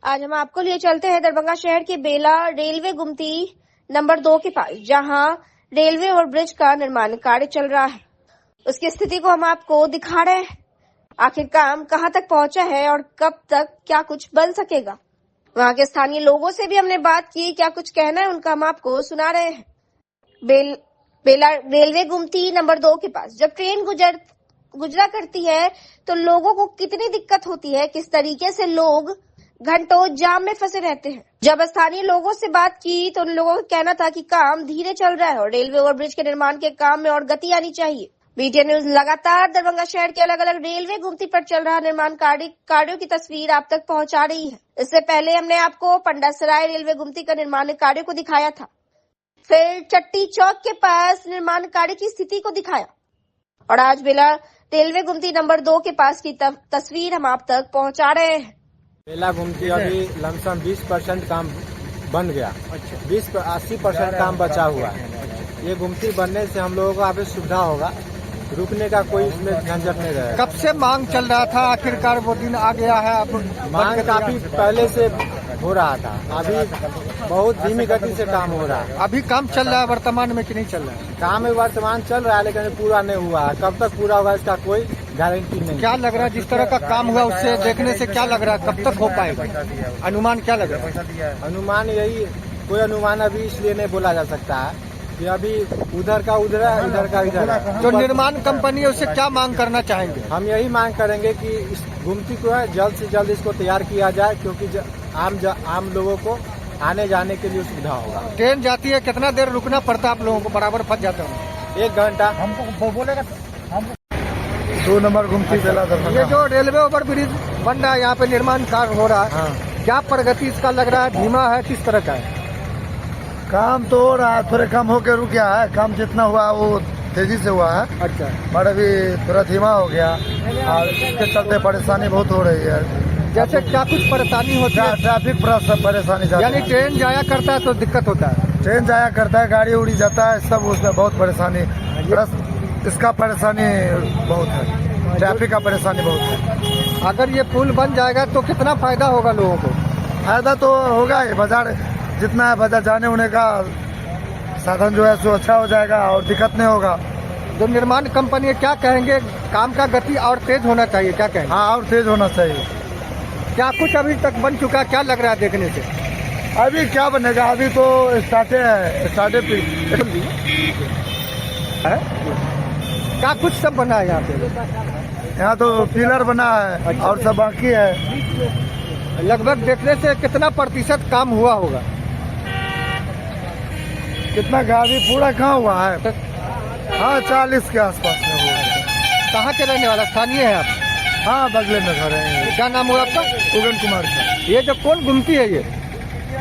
आज हम आपको लिए चलते हैं दरभंगा शहर के बेला रेलवे गुमती नंबर 2 के पास, जहां रेलवे और ब्रिज का निर्माण कार्य चल रहा है। उसकी स्थिति को हम आपको दिखा रहे हैं। आखिर काम कहां तक पहुंचा है और कब तक क्या कुछ बन सकेगा। वहां के स्थानीय लोगों से भी हमने बात की, क्या कुछ कहना है उनका हम आपको सुना रहे हैं। बेला रेलवे गुमती नंबर 2 के पास जब ट्रेन गुजरा करती है तो लोगों को कितनी दिक्कत होती है, किस तरीके से लोग घंटों जाम में फंसे रहते हैं। जब स्थानीय लोगों से बात की तो उन लोगों का कहना था कि काम धीरे चल रहा है और रेलवे और ब्रिज के निर्माण के काम में और गति आनी चाहिए। बीटीएन न्यूज लगातार दरभंगा शहर के अलग अलग रेलवे गुमती पर चल रहा निर्माण कार्यों की तस्वीर आप तक पहुंचा रही है। इससे पहले हमने आपको पंडासराय रेलवे गुमती का निर्माण कार्य को दिखाया था, फिर चट्टी चौक के पास निर्माण कार्य की स्थिति को दिखाया और आज बेला रेलवे गुमती नंबर 2 के पास की तस्वीर हम आप तक पहुंचा रहे हैं। बेला गुमती अभी लमसम 20% काम बन गया। 80% काम बचा हुआ है। ये गुमती बनने से हम लोगों को अभी सुविधा होगा, रुकने का कोई इसमें झंझट नहीं रहेगा। कब से मांग चल रहा था, आखिरकार वो दिन आ गया है। अब मांग काफी पहले से हो रहा था, अभी बहुत धीमी गति से काम हो रहा है। अभी काम चल रहा है वर्तमान में कि नहीं चल रहा है? काम वर्तमान चल रहा है लेकिन पूरा नहीं हुआ है। कब तक पूरा होगा इसका कोई गारंटी नहीं। क्या लग रहा है, जिस तरह का काम हुआ उससे देखने से क्या लग रहा है, कब तक हो पाएगा? अनुमान क्या लग रहा है? अनुमान यही, कोई अनुमान अभी इसलिए नहीं बोला जा सकता है कि अभी उधर का उधर है, इधर का इधर है। जो निर्माण कंपनी है उससे क्या मांग करना चाहेंगे? हम यही मांग करेंगे कि इस गुमती को है जल्द से जल्द इसको तैयार किया जाए, क्योंकि आम लोगों को आने जाने के लिए सुविधा होगा। ट्रेन जाती है, कितना देर रुकना पड़ता है आप लोगों को? बराबर फंस जाता है 1 घंटा। हमको बोलेगा 2 नंबर गुमती बेला दरभंगा। ये जो रेलवे ओवर ब्रिज बन रहा है, यहाँ पे निर्माण कार्य हो रहा है, हाँ। क्या प्रगति इसका लग रहा है? धीमा है, किस तरह का है? काम तो हो रहा है, थोड़े कम होकर रुक गया है। काम जितना हुआ वो तेजी से हुआ है। अच्छा, पर अभी थोड़ा धीमा हो गया और इसके चलते परेशानी बहुत हो रही है। जैसे क्या कुछ परेशानी होती है? ट्रैफिक परेशानी ज्यादा यानी ट्रेन जाया करता है तो दिक्कत होता है? ट्रेन जाया करता है, गाड़ी उड़ी जाता है, सब उसमें बहुत परेशानी। इसका परेशानी बहुत है, ट्रैफिक का परेशानी बहुत है। अगर ये पुल बन जाएगा तो कितना फायदा होगा लोगों को? फायदा तो होगा ही, बाजार जितना है बाजार जाने होने का साधन जो है सो अच्छा हो जाएगा और दिक्कत नहीं होगा। जो निर्माण कंपनी है क्या कहेंगे, काम का गति और तेज होना चाहिए, क्या कहेंगे? हाँ, और तेज होना चाहिए। क्या कुछ अभी तक बन चुका, क्या लग रहा है देखने से? अभी क्या बनेगा, अभी तो स्टार्टे क्या कुछ सब बना है यहाँ पे? यहाँ तो पिलर बना है और सब बाकी है। लगभग देखने से कितना प्रतिशत काम हुआ होगा? कितना गाड़ी पूरा कहाँ हुआ है? हाँ, 40 के आसपास में हुआ है। कहाँ के रहने वाला, स्थानीय है आप? हाँ, बगले में घर है। क्या नाम हुआ आपका? उगन कुमार का। ये जो कौन गुमती है ये?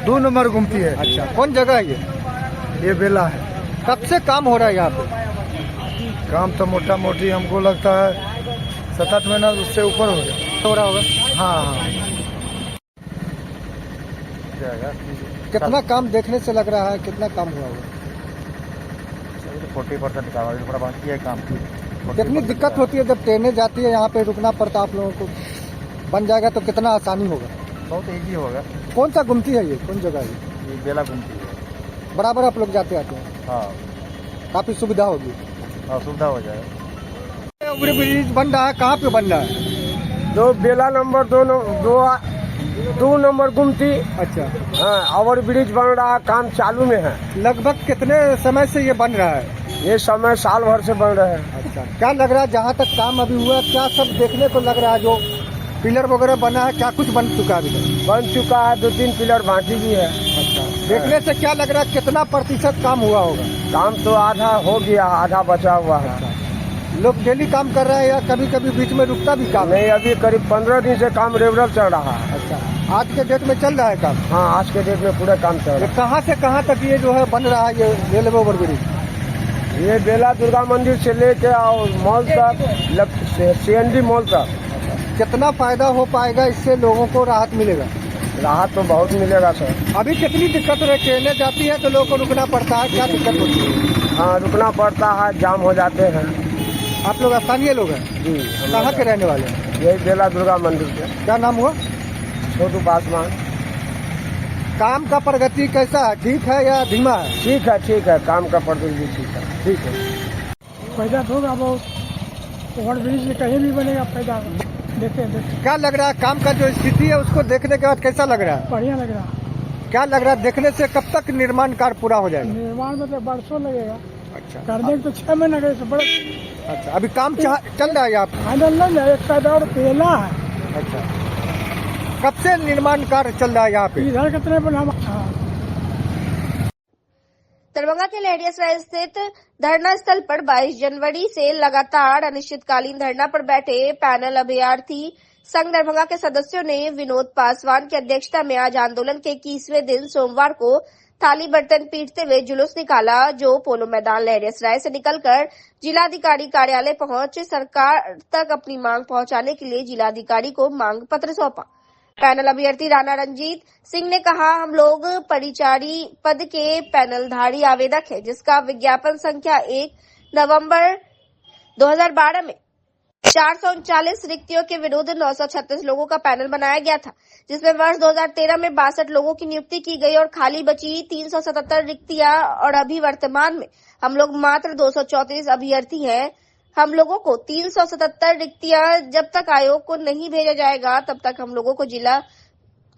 2 नंबर गुमती है। अच्छा, कौन जगह है ये? ये बेला है। कब से काम हो रहा है यहाँ पे? काम तो मोटा मोटी हमको लगता है 7-8 महीना उससे ऊपर हो गया। हो रहा होगा। हाँ। कितना काम देखने से लग रहा है, कितना काम हुआ होगा? 40% काम अभी थोड़ा बाकी है काम की। कितनी दिक्कत होती है जब ट्रेनें जाती है, यहाँ पे रुकना पड़ता है आप लोगों को? बन जाएगा तो कितना आसानी होगा? बहुत ईजी होगा। कौन सा गुमती है ये, कौन जगह है ये बेला गुमती है। बराबर आप लोग जाते आते हैं? हाँ, काफी सुविधा होगी। हाँ, सुविधा हो जाएगा। ओवर ब्रिज बन रहा है, कहाँ पे बन रहा है? तो बेला नंबर 2 नंबर गुमती। अच्छा, हाँ, ओवर ब्रिज बन रहा, काम चालू में है। लगभग कितने समय से ये बन रहा है? ये समय साल भर से बन रहा है। अच्छा, क्या लग रहा है जहाँ तक काम अभी हुआ, क्या सब देखने को लग रहा है? जो पिलर वगैरह बना है, क्या कुछ बन चुका है अभी तक? बन चुका है, 2-3 पिलर बाकी भी है। अच्छा, देखने से क्या लग रहा है, कितना प्रतिशत काम हुआ होगा? काम तो आधा हो गया, आधा बचा हुआ है। लोग डेली काम कर रहे हैं या कभी कभी बीच में रुकता भी काम? नहीं, अभी करीब 15 दिन से काम रेगुलर चल रहा है। अच्छा, आज के डेट में चल रहा है काम? हाँ, आज के डेट में पूरा काम चल रहा ये कहाँ से कहाँ तक ये जो है बन रहा है, ये रेलवे ओवर ब्रिज? है। ये बेला दुर्गा मंदिर से लेके और मॉल तक, CND मॉल तक। कितना फायदा हो पाएगा इससे, लोगों को राहत मिलेगा? राहत तो बहुत मिलेगा सर। अभी कितनी दिक्कत हो रही है? ट्रेनें जाती है तो लोगों को रुकना पड़ता है, क्या दिक्कत होती है? हाँ, रुकना पड़ता है, जाम हो जाते हैं। आप लोग स्थानीय लोग हैं? जी। कहाँ के रहने वाले हैं? यही बेला दुर्गा मंदिर के। क्या नाम हुआ? छोटू पासवान। काम का प्रगति कैसा है, ठीक है या धीमा है? ठीक है, काम का प्रगति ठीक है। ठीक है। फायदा होगा बहुत, ओवर ब्रिज कहीं भी बनेगा फायदा। देखते क्या लग रहा है काम का जो स्थिति है उसको देखने के बाद कैसा लग रहा है? बढ़िया लग रहा। क्या लग रहा है देखने से कब तक निर्माण कार्य पूरा हो जाएगा? निर्माण में तो बरसों लगेगा। अच्छा, करने तो 6 महीने लगे बड़े। अच्छा, अभी काम चल रहा है यहाँ पे? फाइनल नहीं है, एक साइड और पहला है। अच्छा, कब से निर्माण कार्य चल रहा है यहाँ पे? इधर कितने बना। दरभंगा के लहरियासराय स्थित धरना स्थल पर 22 जनवरी से लगातार अनिश्चितकालीन धरना पर बैठे पैनल अभ्यर्थी संघ दरभंगा के सदस्यों ने विनोद पासवान की अध्यक्षता में आज आंदोलन के 21वें दिन सोमवार को थाली बर्तन पीटते हुए जुलूस निकाला, जो पोलो मैदान लहरियासराय से निकलकर जिलाधिकारी कार्यालय पहुंच सरकार तक अपनी मांग पहुंचाने के लिए जिलाधिकारी को मांग पत्र सौंपा। पैनल अभ्यर्थी राणा रंजीत सिंह ने कहा, हम लोग परिचारी पद के पैनलधारी आवेदक हैं, जिसका विज्ञापन संख्या 1 नवंबर 2012 में 439 रिक्तियों के विरुद्ध 936 लोगों का पैनल बनाया गया था, जिसमें वर्ष 2013 में 62 लोगों की नियुक्ति की गई और खाली बची 377 रिक्तियां, और अभी वर्तमान में हम लोग मात्र 234 अभ्यर्थी हैं। हम लोगों को 377 रिक्तियां जब तक आयोग को नहीं भेजा जाएगा तब तक हम लोगों को जिला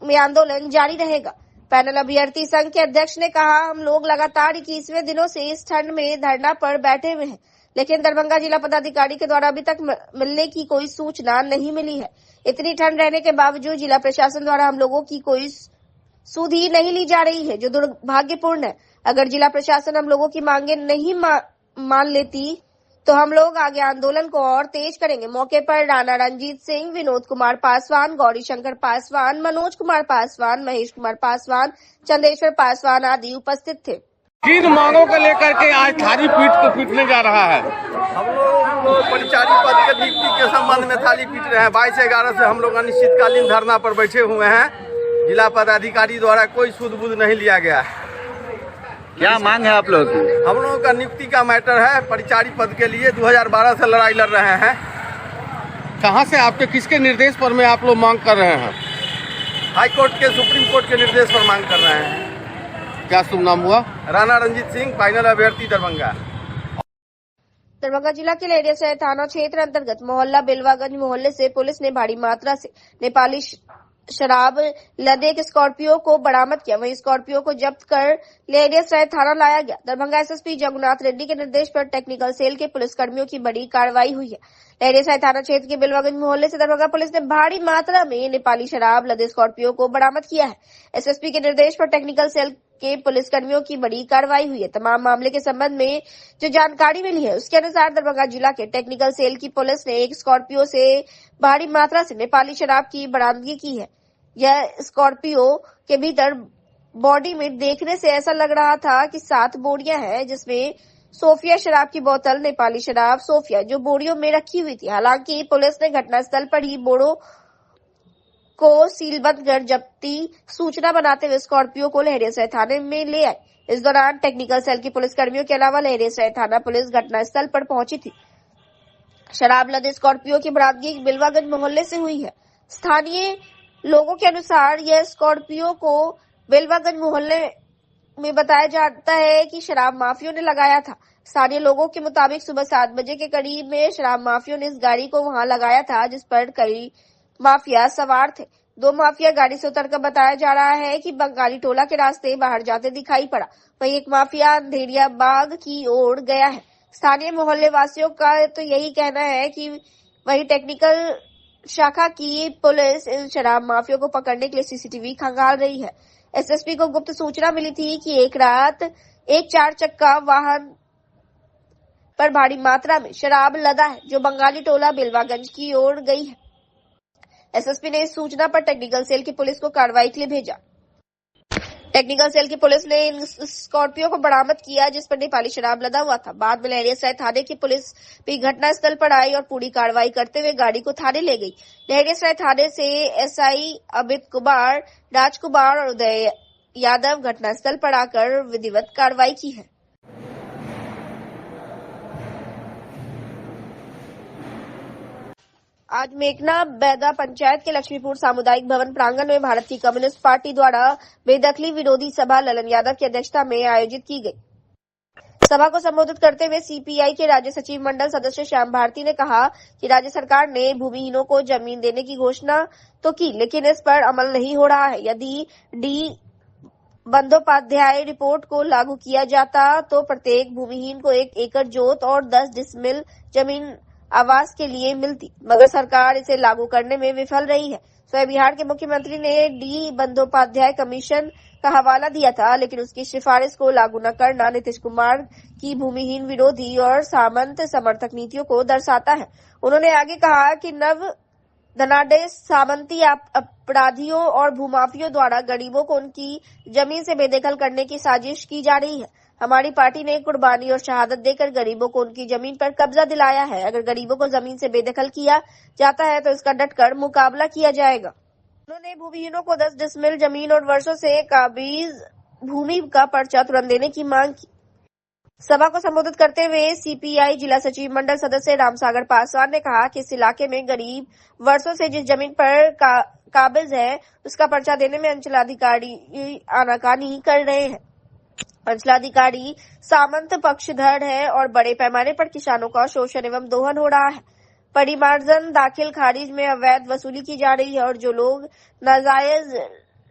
में आंदोलन जारी रहेगा। पैनल अभ्यर्थी संघ के अध्यक्ष ने कहा, हम लोग लगातार 21वें दिनों से इस ठंड में धरना पर बैठे हुए हैं, लेकिन दरभंगा जिला पदाधिकारी के द्वारा अभी तक मिलने की कोई सूचना नहीं मिली है। इतनी ठंड रहने के बावजूद जिला प्रशासन द्वारा हम लोगों की कोई सुधि नहीं ली जा रही है, जो दुर्भाग्यपूर्ण है। अगर जिला प्रशासन हम लोगों की मांगे नहीं मान लेती तो हम लोग आगे आंदोलन को और तेज करेंगे। मौके पर राणा रंजीत सिंह, विनोद कुमार पासवान, गौरी शंकर पासवान, मनोज कुमार पासवान, महेश कुमार पासवान, चंदेश्वर पासवान आदि उपस्थित थे। किन मांगों को लेकर के आज थाली पीटने जा रहा है? हम लोग परिचारी पद के नियुक्ति के संबंध में थाली पीट रहे हैं। 22/11 से हम लोग अनिश्चितकालीन धरना पर बैठे हुए हैं। जिला पदाधिकारी द्वारा कोई सुध-बुध नहीं लिया गया है। क्या मांग है आप लोगों की? हम लोगों का नियुक्ति का मैटर है। परिचारी पद के लिए 2012 से लड़ाई लड़ रहे हैं। कहां से, आपके किसके निर्देश पर में आप लोग मांग कर रहे हैं? हाई कोर्ट के, सुप्रीम कोर्ट के निर्देश पर मांग कर रहे हैं। क्या शुभ नाम हुआ? राणा रंजीत सिंह, फाइनल अभ्यर्थी दरभंगा। दरभंगा जिला के लहरियासराय थाना क्षेत्र अंतर्गत मोहल्ला बेलवागंज मोहल्ले से पुलिस ने भारी मात्रा से नेपाली शराब लदे एक स्कॉर्पियो को बरामद किया। वहीं स्कॉर्पियो को जब्त कर लहरियासराय थाना लाया गया। दरभंगा एसएसपी जगन्नाथ रेड्डी के निर्देश पर टेक्निकल सेल के पुलिसकर्मियों की बड़ी कार्रवाई हुई है। लहरियासराय थाना क्षेत्र के बेलवागंज मोहल्ले से दरभंगा पुलिस ने भारी मात्रा में नेपाली शराब लदे स्कॉर्पियो को बरामद किया है। एसएसपी के निर्देश पर टेक्निकल सेल के पुलिसकर्मियों की बड़ी कार्रवाई हुई है। तमाम मामले के संबंध में जो जानकारी मिली है उसके अनुसार दरभंगा जिला के टेक्निकल सेल की पुलिस ने एक स्कॉर्पियो से भारी मात्रा से नेपाली शराब की बरामदगी की है। यह स्कॉर्पियो के भीतर बॉडी में देखने से ऐसा लग रहा था कि 7 बोरियां हैं, जिसमें सोफिया शराब की बोतल, नेपाली शराब सोफिया जो बोरियों में रखी हुई थी। हालांकि पुलिस ने घटनास्थल पर ही बोरों को सीलबंद कर जब्ती सूचना बनाते हुए स्कॉर्पियो को लहरियासराय थाने में ले आए। इस दौरान टेक्निकल सेल की पुलिसकर्मियों के अलावा लहरियासराय थाना पुलिस घटनास्थल पर पहुंची थी। शराब लदे स्कॉर्पियो की बरामदगी बिलवागंज मोहल्ले से हुई है। स्थानीय लोगों के अनुसार यह स्कॉर्पियो को बेलवागंज मोहल्ले में बताया जाता है कि शराब माफियों ने लगाया था। स्थानीय लोगों के मुताबिक सुबह 7 बजे के करीब में शराब माफियों ने इस गाड़ी को वहां लगाया था, जिस पर कई माफिया सवार थे। 2 माफिया गाड़ी से उतरकर बताया जा रहा है कि बंगाली टोला के रास्ते बाहर जाते दिखाई पड़ा। वहीं एक माफिया अंधेरिया बाग की ओर गया है। स्थानीय मोहल्ले वासियों का तो यही कहना है कि वही टेक्निकल शाखा की पुलिस इन शराब माफियों को पकड़ने के लिए सीसीटीवी खंगाल रही है। एसएसपी को गुप्त सूचना मिली थी कि एक रात एक 4 चक्का वाहन पर भारी मात्रा में शराब लदा है, जो बंगाली टोला बेलवागंज की ओर गई है। एसएसपी ने इस सूचना पर टेक्निकल सेल की पुलिस को कार्रवाई के लिए भेजा। टेक्निकल सेल की पुलिस ने इन स्कॉर्पियो को बरामद किया, जिस पर नेपाली शराब लदा हुआ था। बाद में लहरियासराय थाने की पुलिस भी घटनास्थल पर आई और पूरी कार्रवाई करते हुए गाड़ी को थाने ले गई। लहरियासराय थाने से एसआई अमित कुमार, राजकुमार और उदय यादव घटनास्थल पर आकर विधिवत कार्रवाई की है। आज मेघना बैदा पंचायत के लक्ष्मीपुर सामुदायिक भवन प्रांगण में भारत की कम्युनिस्ट पार्टी द्वारा बेदखली विरोधी सभा ललन यादव की अध्यक्षता में आयोजित की गई। सभा को संबोधित करते हुए सीपीआई के राज्य सचिव मंडल सदस्य श्याम भारती ने कहा कि राज्य सरकार ने भूमिहीनों को जमीन देने की घोषणा तो की, लेकिन इस पर अमल नहीं हो रहा है। यदि डी बंदोपाध्याय रिपोर्ट को लागू किया जाता तो प्रत्येक भूमिहीन को 1 एकड़ जोत और 10 डिसमिल जमीन आवास के लिए मिलती, मगर सरकार इसे लागू करने में विफल रही है। स्वयं बिहार के मुख्यमंत्री ने डी बंदोपाध्याय कमीशन का हवाला दिया था, लेकिन उसकी सिफारिश को लागू न करना नीतीश कुमार की भूमिहीन विरोधी और सामंत समर्थक नीतियों को दर्शाता है। उन्होंने आगे कहा कि नव धनाढ्य सामंती अपराधियों और भूमाफियों द्वारा गरीबों को उनकी जमीन से बेदखल करने की साजिश की जा रही है। हमारी पार्टी ने कुर्बानी और शहादत देकर गरीबों को उनकी जमीन पर कब्जा दिलाया है। अगर गरीबों को जमीन से बेदखल किया जाता है तो इसका डटकर मुकाबला किया जाएगा। उन्होंने भूमिहीनों को 10 डिसमिल जमीन और वर्षों से काबिज भूमि का पर्चा तुरंत देने की मांग की। सभा को संबोधित करते हुए सीपीआई जिला सचिव मंडल सदस्य रामसागर पासवान ने कहा कि इस इलाके में गरीब वर्षों से जिस जमीन पर काबिज है उसका पर्चा देने में अंचलाधिकारी आनाकानी कर रहे हैं। अंचलाधिकारी सामंत पक्षधर है और बड़े पैमाने पर किसानों का शोषण एवं दोहन हो रहा है। परिमार्जन दाखिल खारिज में अवैध वसूली की जा रही है और जो लोग नाजायज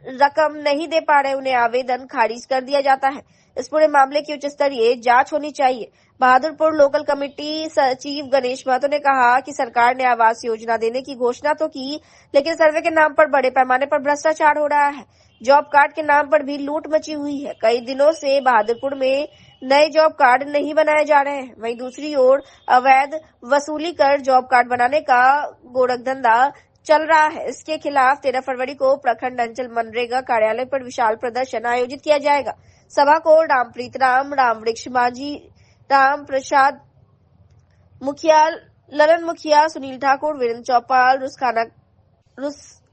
रकम नहीं दे पा रहे उन्हें आवेदन खारिज कर दिया जाता है। इस पूरे मामले की उच्च स्तरीय जांच होनी चाहिए। बहादुरपुर लोकल कमेटी सचिव गणेश महतो ने कहा कि सरकार ने आवास योजना देने की घोषणा तो की, लेकिन सर्वे के नाम पर बड़े पैमाने पर भ्रष्टाचार हो रहा है। जॉब कार्ड के नाम पर भी लूट मची हुई है। कई दिनों से बहादुरपुर में नए जॉब कार्ड नहीं बनाए जा रहे हैं। वहीं दूसरी ओर अवैध वसूली कर जॉब कार्ड बनाने का गोरखधंधा चल रहा है। इसके खिलाफ 13 फरवरी को प्रखंड अंचल मनरेगा कार्यालय पर विशाल प्रदर्शन आयोजित किया जाएगा। सभा को रामप्रीत राम, रामवृक्ष माझी, राम प्रसाद मुखिया, ललन मुखिया, सुनील ठाकुर, वीरेंद्र चौपाल,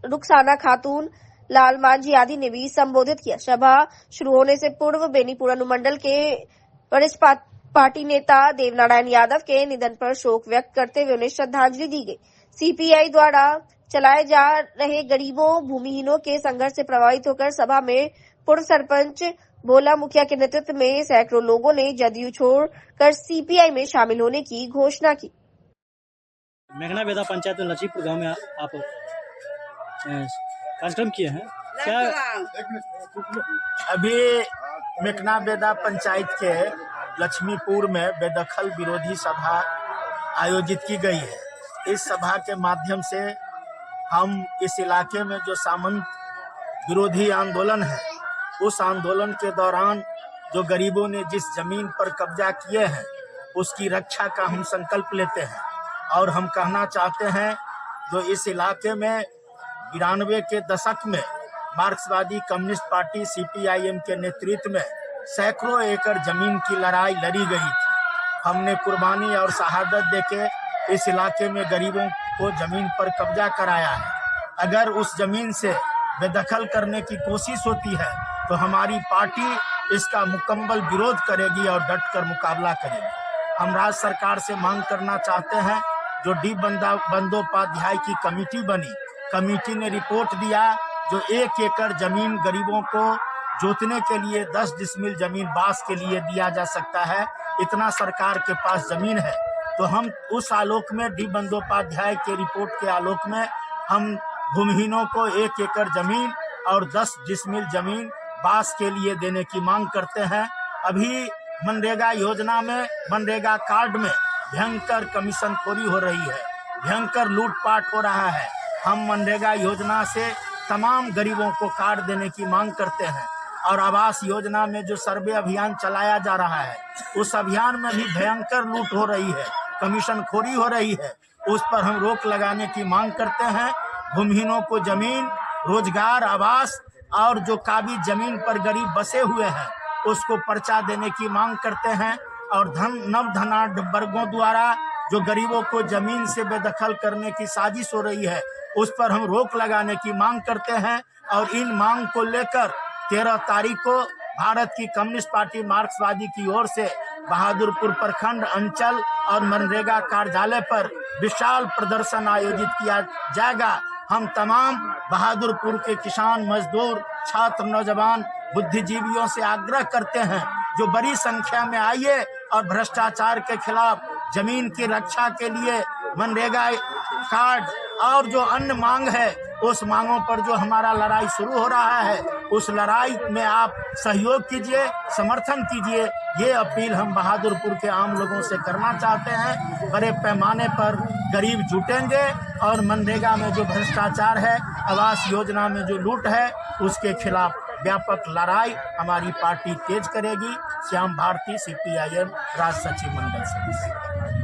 रुखसाना खातून, लाल मांझी आदि ने भी संबोधित किया। सभा शुरू होने से पूर्व बेनीपुर अनुमंडल के वरिष्ठ पार्टी नेता देवनारायण यादव के निधन पर शोक व्यक्त करते हुए उन्हें श्रद्धांजलि दी गई। सीपीआई द्वारा चलाए जा रहे गरीबों भूमिहीनों के संघर्ष से प्रभावित होकर सभा में पूर्व सरपंच भोला मुखिया के नेतृत्व में सैकड़ों लोगों ने जदयू छोड़कर सीपीआई में शामिल होने की घोषणा की। मेघना बेदा पंचायत में लक्ष्मीपुर गांव में आप कार्यक्रम किए हैं क्या? अभी मेघना बेदा पंचायत के लक्ष्मीपुर में बेदखल विरोधी सभा आयोजित की गई है। इस सभा के माध्यम से हम इस इलाके में जो सामंत विरोधी आंदोलन है, उस आंदोलन के दौरान जो गरीबों ने जिस जमीन पर कब्जा किए हैं उसकी रक्षा का हम संकल्प लेते हैं। और हम कहना चाहते हैं जो इस इलाके में 92 के दशक में मार्क्सवादी कम्युनिस्ट पार्टी सीपीआईएम के नेतृत्व में सैकड़ों एकड़ जमीन की लड़ाई लड़ी गई थी। हमने कुर्बानी और शहादत देके इस इलाके में गरीबों को जमीन पर कब्जा कराया है। अगर उस जमीन से बेदखल करने की कोशिश होती है तो हमारी पार्टी इसका मुकम्मल विरोध करेगी और डटकर मुकाबला करेगी। हम राज्य सरकार से मांग करना चाहते हैं, जो डी बंदोपाध्याय की कमेटी बनी, कमेटी ने रिपोर्ट दिया जो 1 एकड़ जमीन गरीबों को जोतने के लिए 10 डिसमिल जमीन बांस के लिए दिया जा सकता है, इतना सरकार के पास जमीन है। तो हम उस आलोक में डी बंदोपाध्याय के रिपोर्ट के आलोक में हम भूमिहीनों को 1 एकड़ जमीन और 10 डिसमिल जमीन बांस के लिए देने की मांग करते हैं। अभी मनरेगा योजना में, मनरेगा कार्ड में भयंकर कमीशनखोरी हो रही है, भयंकर लूटपाट हो रहा है। हम मनरेगा योजना से तमाम गरीबों को कार्ड देने की मांग करते हैं। और आवास योजना में जो सर्वे अभियान चलाया जा रहा है, उस अभियान में भी भयंकर लूट हो रही है, कमीशनखोरी हो रही है। उस पर हम रोक लगाने की मांग करते हैं। भूमिहीनों को जमीन, रोजगार, आवास और जो काबिज जमीन पर गरीब बसे हुए हैं उसको पर्चा देने की मांग करते हैं। और नव धनाढ्य वर्गों द्वारा जो गरीबों को जमीन से बेदखल करने की साजिश हो रही है, उस पर हम रोक लगाने की मांग करते हैं। और इन मांग को लेकर 13 तारीख को भारत की कम्युनिस्ट पार्टी मार्क्सवादी की ओर से बहादुरपुर प्रखंड अंचल और मनरेगा कार्यालय पर विशाल प्रदर्शन आयोजित किया जाएगा। हम तमाम बहादुरपुर के किसान, मजदूर, छात्र, नौजवान, बुद्धिजीवियों से आग्रह करते हैं जो बड़ी संख्या में आइए और भ्रष्टाचार के खिलाफ, जमीन की रक्षा के लिए, मनरेगा कार्ड और जो अन्य मांग है उस मांगों पर जो हमारा लड़ाई शुरू हो रहा है उस लड़ाई में आप सहयोग कीजिए, समर्थन कीजिए। ये अपील हम बहादुरपुर के आम लोगों से करना चाहते हैं। बड़े पैमाने पर गरीब जुटेंगे और मनरेगा में जो भ्रष्टाचार है, आवास योजना में जो लूट है, उसके खिलाफ व्यापक लड़ाई हमारी पार्टी तेज करेगी। श्याम भारती, CPIM राष्ट्रीय सचिव मंडल सदस्य।